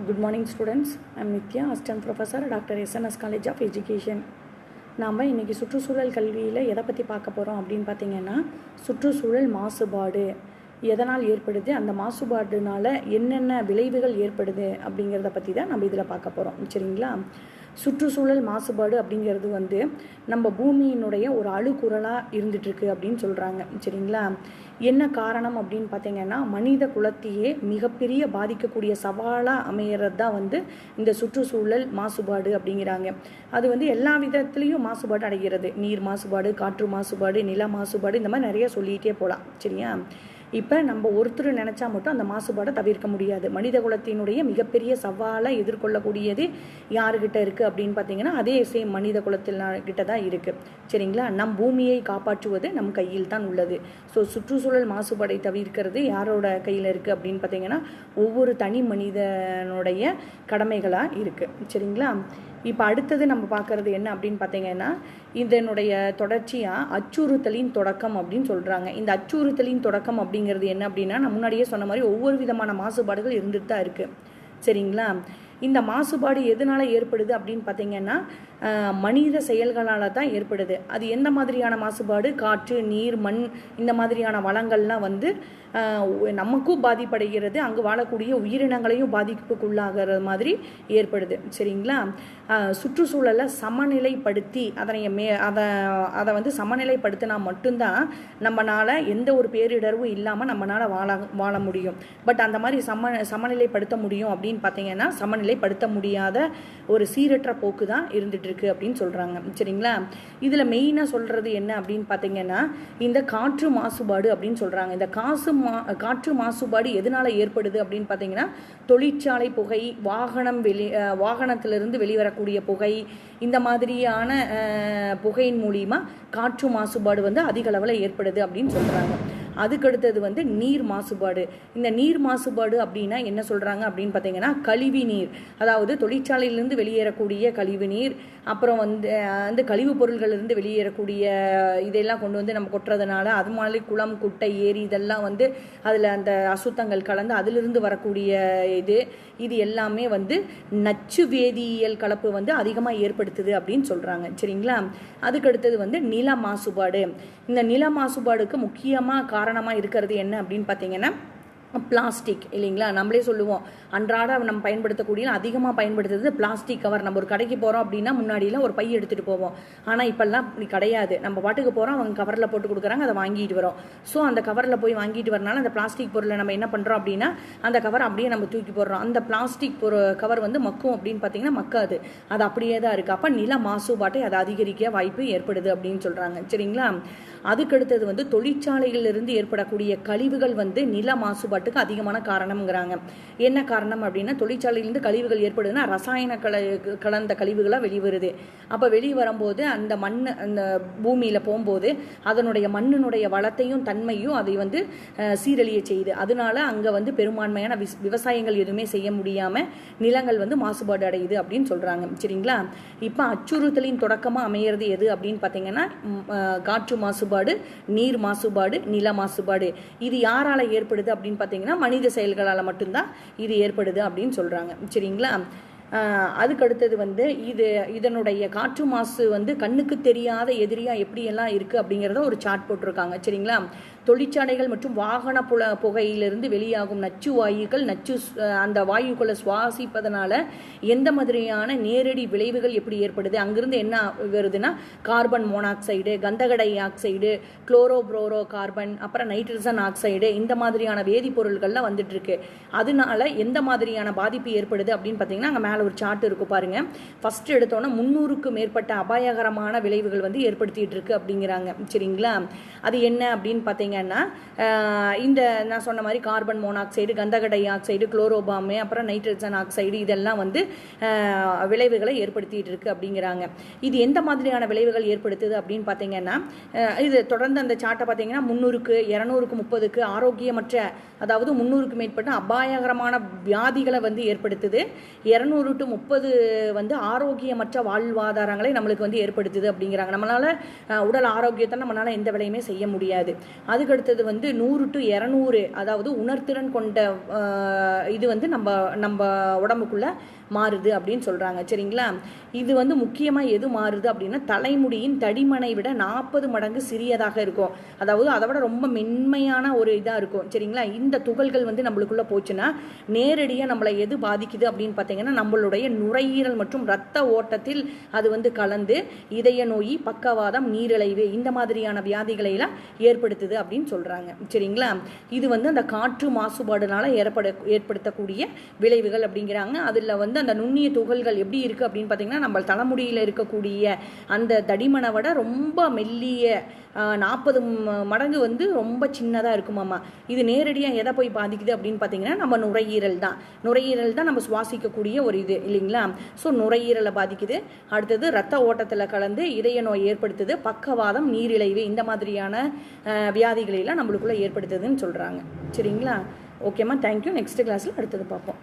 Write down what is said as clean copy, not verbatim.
Good morning students. I am Nithya, Assistant Professor, Dr. SNS College of Education. நாம் இன்றைக்கி சுற்றுச்சூழல் கல்வியில் எதை பற்றி பார்க்க போகிறோம் அப்படின்னு பார்த்தீங்கன்னா, சுற்றுச்சூழல் மாசுபாடு எதனால் ஏற்படுது, அந்த மாசுபாடுனால என்னென்ன விளைவுகள் ஏற்படுது அப்படிங்கிறத பற்றி தான் நம்ம இதில் பார்க்க போகிறோம். சரிங்களா? சுற்றுச்சூழல் மாசுபாடு அப்படிங்கிறது நம்ம பூமியினுடைய ஒரு அழுக்குறலாக இருந்துகிட்ருக்கு அப்படின்னு சொல்கிறாங்க. சரிங்களா? என்ன காரணம் அப்படின்னு பார்த்தீங்கன்னா, மனித குலத்தையே மிகப்பெரிய பாதிக்கக்கூடிய சவாலாக அமைகிறது தான் இந்த சுற்றுச்சூழல் மாசுபாடு அப்படிங்கிறாங்க. அது எல்லா விதத்துலேயும் மாசுபாடு அடைகிறது. நீர் மாசுபாடு, காற்று மாசுபாடு, நில மாசுபாடு, இந்த மாதிரி நிறைய சொல்லிகிட்டே போகலாம். சரியா? இப்போ நம்ம ஒருத்தர் நினச்சா மட்டும் அந்த மாசுபாடை தவிர்க்க முடியாது. மனித குலத்தினுடைய மிகப்பெரிய சவாலை எதிர்கொள்ளக்கூடியது யாருக்கிட்ட இருக்குது அப்படின்னு பார்த்தீங்கன்னா, அதே சேம் மனித குலத்தில்கிட்ட தான் இருக்குது. சரிங்களா? நம் பூமியை காப்பாற்றுவது நம் கையில் தான் உள்ளது. ஸோ சுற்றுச்சூழல் மாசுபாடை தவிர்க்கிறது யாரோட கையில் இருக்குது அப்படின்னு பார்த்தீங்கன்னா, ஒவ்வொரு தனி மனிதனுடைய கடமைகளாக இருக்குது. சரிங்களா? இப்போ அடுத்தது நம்ம பார்க்குறது என்ன அப்படின்னு பார்த்தீங்கன்னா, இதனுடைய தொடர்ச்சியாக அச்சுறுத்தலின் தொடக்கம் அப்படின்னு சொல்கிறாங்க. இந்த அச்சுறுத்தலின் தொடக்கம் அப்படிங்கிறது என்ன அப்படின்னா, நான் முன்னாடியே சொன்ன மாதிரி ஒவ்வொரு விதமான மாசுபாடுகள் இருந்துட்டு தான் இருக்குது. சரிங்களா? இந்த மாசுபாடு எதனால் ஏற்படுது அப்படின்னு பார்த்தீங்கன்னா, மனித செயல்களால் தான் ஏற்படுது. அது எந்த மாதிரியான மாசுபாடு? காற்று, நீர், மண், இந்த மாதிரியான வளங்கள்லாம் நமக்கும் பாதிப்படைகிறது, அங்கு வாழக்கூடிய உயிரினங்களையும் பாதிப்புக்குள்ளாகிற மாதிரி ஏற்படுது. சரிங்களா? சுற்றுச்சூழலை சமநிலைப்படுத்தி அதை சமநிலைப்படுத்தினா மட்டும்தான் நம்மளால் எந்த ஒரு பேரிடர்வும் இல்லாமல் நம்மளால் வாழ முடியும். பட் அந்த மாதிரி சமநிலைப்படுத்த முடியும் அப்படின்னு பார்த்தீங்கன்னா, சமநிலைப்படுத்த முடியாத ஒரு சீரற்ற போக்கு தான் இருந்துட்டு இருக்கு அப்படின்னு சொல்கிறாங்க. சரிங்களா? இதில் மெயினாக சொல்கிறது என்ன அப்படின்னு பார்த்தீங்கன்னா, இந்த காற்று மாசுபாடு அப்படின்னு சொல்கிறாங்க. இந்த காற்று மாசுபாடு எதனால் ஏற்படுது அப்படின்னு பார்த்தீங்கன்னா, தொழிற்சாலை புகை, வாகனத்திலிருந்து வெளிவரக்கூடிய புகை, இந்த மாதிரியான புகையின் மூலிமா காற்று மாசுபாடு அதிக அளவில் ஏற்படுது அப்படின்னு சொல்கிறாங்க. அதுக்கடுத்தது நீர் மாசுபாடு. இந்த நீர் மாசுபாடு அப்படின்னா என்ன சொல்கிறாங்க அப்படின்னு பார்த்தீங்கன்னா, கழிவு நீர், அதாவது தொழிற்சாலையிலிருந்து வெளியேறக்கூடிய கழிவு நீர், அப்புறம் அந்த கழிவுப் பொருள்களிலிருந்து வெளியேறக்கூடிய இதெல்லாம் கொண்டு நம்ம கொட்டுறதுனால அது மாதிரி குளம், குட்டை, ஏரி இதெல்லாம் அதில் அந்த அசுத்தங்கள் கலந்து அதிலிருந்து வரக்கூடிய இது எல்லாமே நச்சு வேதியியல் கலப்பு அதிகமாக ஏற்படுத்துது அப்படின்னு சொல்கிறாங்க. சரிங்களா? அதுக்கடுத்தது நில மாசுபாடு. இந்த நில மாசுபாடுக்கு முக்கியமாக காரணமாக இருக்கிறது என்ன அப்படின்னு பார்த்தீங்கன்னா, பிளாஸ்டிக் இல்லைங்களா? நம்மளே சொல்லுவோம், அன்றாட நம்ம பயன்படுத்தக்கூடிய அதிகமாக பயன்படுத்துறது பிளாஸ்டிக் கவர். நம்ம ஒரு கடைக்கு போகிறோம் அப்படின்னா முன்னாடிலாம் ஒரு பை எடுத்துகிட்டு போவோம். ஆனால் இப்போல்லாம் இப்படி கிடையாது. நம்ம பாட்டுக்கு போகிறோம், அவங்க கவரில் போட்டு கொடுக்குறாங்க, அதை வாங்கிட்டு வரோம். ஸோ அந்த கவரில் போய் வாங்கிட்டு வரனால அந்த பிளாஸ்டிக் பொருளை நம்ம என்ன பண்ணுறோம் அப்படின்னா, அந்த கவர் அப்படியே நம்ம தூக்கி போடுறோம். அந்த பிளாஸ்டிக் கவர் மக்கும் அப்படின்னு பார்த்தீங்கன்னா மக்காது, அது அப்படியே தான் இருக்குது. அப்போ நில மாசுபாட்டை அதை அதிகரிக்க வாய்ப்பு ஏற்படுது அப்படின்னு சொல்கிறாங்க. சரிங்களா? அதுக்கடுத்தது தொழிற்சாலைகளிலிருந்து ஏற்படக்கூடிய கழிவுகள் நில மாசுபாட்டுக்கு அதிகமான காரணம்ங்கிறாங்க. என்ன காரணம் அப்படின்னா, தொழிற்சாலையிலிருந்து கழிவுகள் ஏற்படுதுன்னா ரசாயன கலந்த கழிவுகளாக வெளிவருது. அப்போ வெளியே வரும்போது அந்த அந்த பூமியில் போகும்போது அதனுடைய மண்ணினுடைய வளத்தையும் தன்மையும் அதை சீரழிய செய்யுது. அதனால அங்கே பெரும்பான்மையான விவசாயங்கள் எதுவுமே செய்ய முடியாமல் நிலங்கள் மாசுபாடு அடையுது அப்படின்னு சொல்கிறாங்க. சரிங்களா? இப்போ அச்சுறுத்தலின் தொடக்கமாக அமையிறது எது அப்படின்னு பார்த்தீங்கன்னா, காற்று மாசுபாடு, நீர் மாசுபாடு, நில மாசுபாடு. இது யாரால ஏற்படுது அப்படின்னு பார்த்தீங்கன்னா, மனித செயல்களால் மட்டும்தான் இது ஏற்படுது அப்படின்னு சொல்கிறாங்க. சரிங்களா? அதுக்கடுத்தது இதனுடைய காற்று மாசு கண்ணுக்கு தெரியாத எதிரியாக எப்படியெல்லாம் இருக்குது அப்படிங்கிறத ஒரு சார்ட் போட்டிருக்காங்க. சரிங்களா? தொழிற்சாலைகள் மற்றும் வாகன புகையிலிருந்து வெளியாகும் நச்சு வாயுக்கள், அந்த வாயுக்களை சுவாசிப்பதனால எந்த மாதிரியான நேரடி விளைவுகள் எப்படி ஏற்படுது, அங்கிருந்து என்ன வருதுன்னா கார்பன் மோனாக்சைடு, கந்தக டை ஆக்சைடு, குளோரோப்ரோரோ கார்பன், அப்புறம் நைட்ரஜன் ஆக்சைடு, இந்த மாதிரியான வேதிப்பொருள்கள்லாம் வந்துட்டுருக்கு. அதனால எந்த மாதிரியான பாதிப்பு ஏற்படுது அப்படின்னு பார்த்தீங்கன்னா, அங்கே மேலே ஒரு சார்ட் இருக்கும் பாருங்க. ஃபர்ஸ்ட் எடுத்தோன்னா 300க்கும் மேற்பட்ட அபாயகரமான விளைவுகள் ஏற்படுத்திட்டு இருக்கு அப்படிங்கிறாங்க. சரிங்களா? அது என்ன அப்படின்னு பார்த்தீங்கன்னா, இந்த நான் சொன்ன மாதிரி கார்பன் மோனாக்சைடு, கந்தக டை ஆக்சைடு, குளோரோபாமு, அப்புறம் நைட்ரஜன் ஆக்சைடு, இதெல்லாம் விளைவுகளை ஏற்படுத்திட்டு இருக்கு அப்படிங்கிறாங்க. இது எந்த மாதிரியான விளைவுகள் ஏற்படுத்துது அப்படின்னு பார்த்தீங்கன்னா, இது தொடர்ந்து அந்த சார்ட்டை பார்த்தீங்கன்னா 300க்கு 200க்கு 30க்கு ஆரோக்கியமற்ற, அதாவது 300க்கு மேற்பட்ட அபாயகரமான வியாதிகளை ஏற்படுத்துது. 200 to 30 ஆரோக்கியமற்ற வாழ்வாதாரங்களை நம்மளுக்கு ஏற்படுத்துது அப்படிங்கிறாங்க. நம்மளால உடல் ஆரோக்கியத்தை நம்மளால எந்த வேலையுமே செய்ய முடியாது. அதுக்கடுத்தது வந்து 100 to 200, அதாவது உணர்திறன் கொண்ட இது வந்து நம்ம உடம்புக்குள்ளே மாறுது அப்படின்னு சொல்கிறாங்க. சரிங்களா? இது வந்து முக்கியமாக எது மாறுது அப்படின்னா தலைமுடியின் தடிமனை விட 40 மடங்கு சிறியதாக இருக்கும். அதாவது அதை விட ரொம்ப மென்மையான ஒரு இதாக இருக்கும். சரிங்களா? இந்த துகள்கள் வந்து நம்மளுக்குள்ளே போச்சுன்னா நேரடியாக நம்மளை எது பாதிக்குது அப்படின்னு பார்த்தீங்கன்னா நம்மளுடைய நுரையீரல் மற்றும் இரத்த ஓட்டத்தில் அது வந்து கலந்து இதய நோய், பக்கவாதம், நீரிழிவு இந்த மாதிரியான வியாதிகளை எல்லாம் ஏற்படுத்துது அப்படின்னு சொல்கிறாங்க. சரிங்களா? இது வந்து அந்த காற்று மாசுபாடுனால ஏற்படுத்தக்கூடிய விளைவுகள் அப்படிங்கிறாங்க. அதில் வந்து அந்த நுண்ணிய துகள்கள் எப்படி இருக்குது அப்படின்னு பார்த்தீங்கன்னா நம்ம தலைமுடியில் இருக்கக்கூடிய அந்த தடிமனை விட ரொம்ப மெல்லிய 40 மடங்கு வந்து ரொம்ப சின்னதாக இருக்குமாம்மா. இது நேரடியாக எதை போய் பாதிக்குது அப்படின்னு பார்த்தீங்கன்னா நம்ம நுரையீரல் தான் நம்ம சுவாசிக்கக்கூடிய ஒரு இது இல்லைங்களா? ஸோ நுரையீரலை பாதிக்குது. அடுத்தது ரத்த ஓட்டத்தில் கலந்து இதய நோய் ஏற்படுத்துது, பக்கவாதம், நீரிழிவு இந்த மாதிரியான வியாதிகளெல்லாம் நம்மளுக்குள்ளே ஏற்படுத்துதுன்னு சொல்கிறாங்க. சரிங்களா? ஓகேம்மா, தேங்க்யூ. நெக்ஸ்ட் கிளாஸில் அடுத்தது பார்ப்போம்.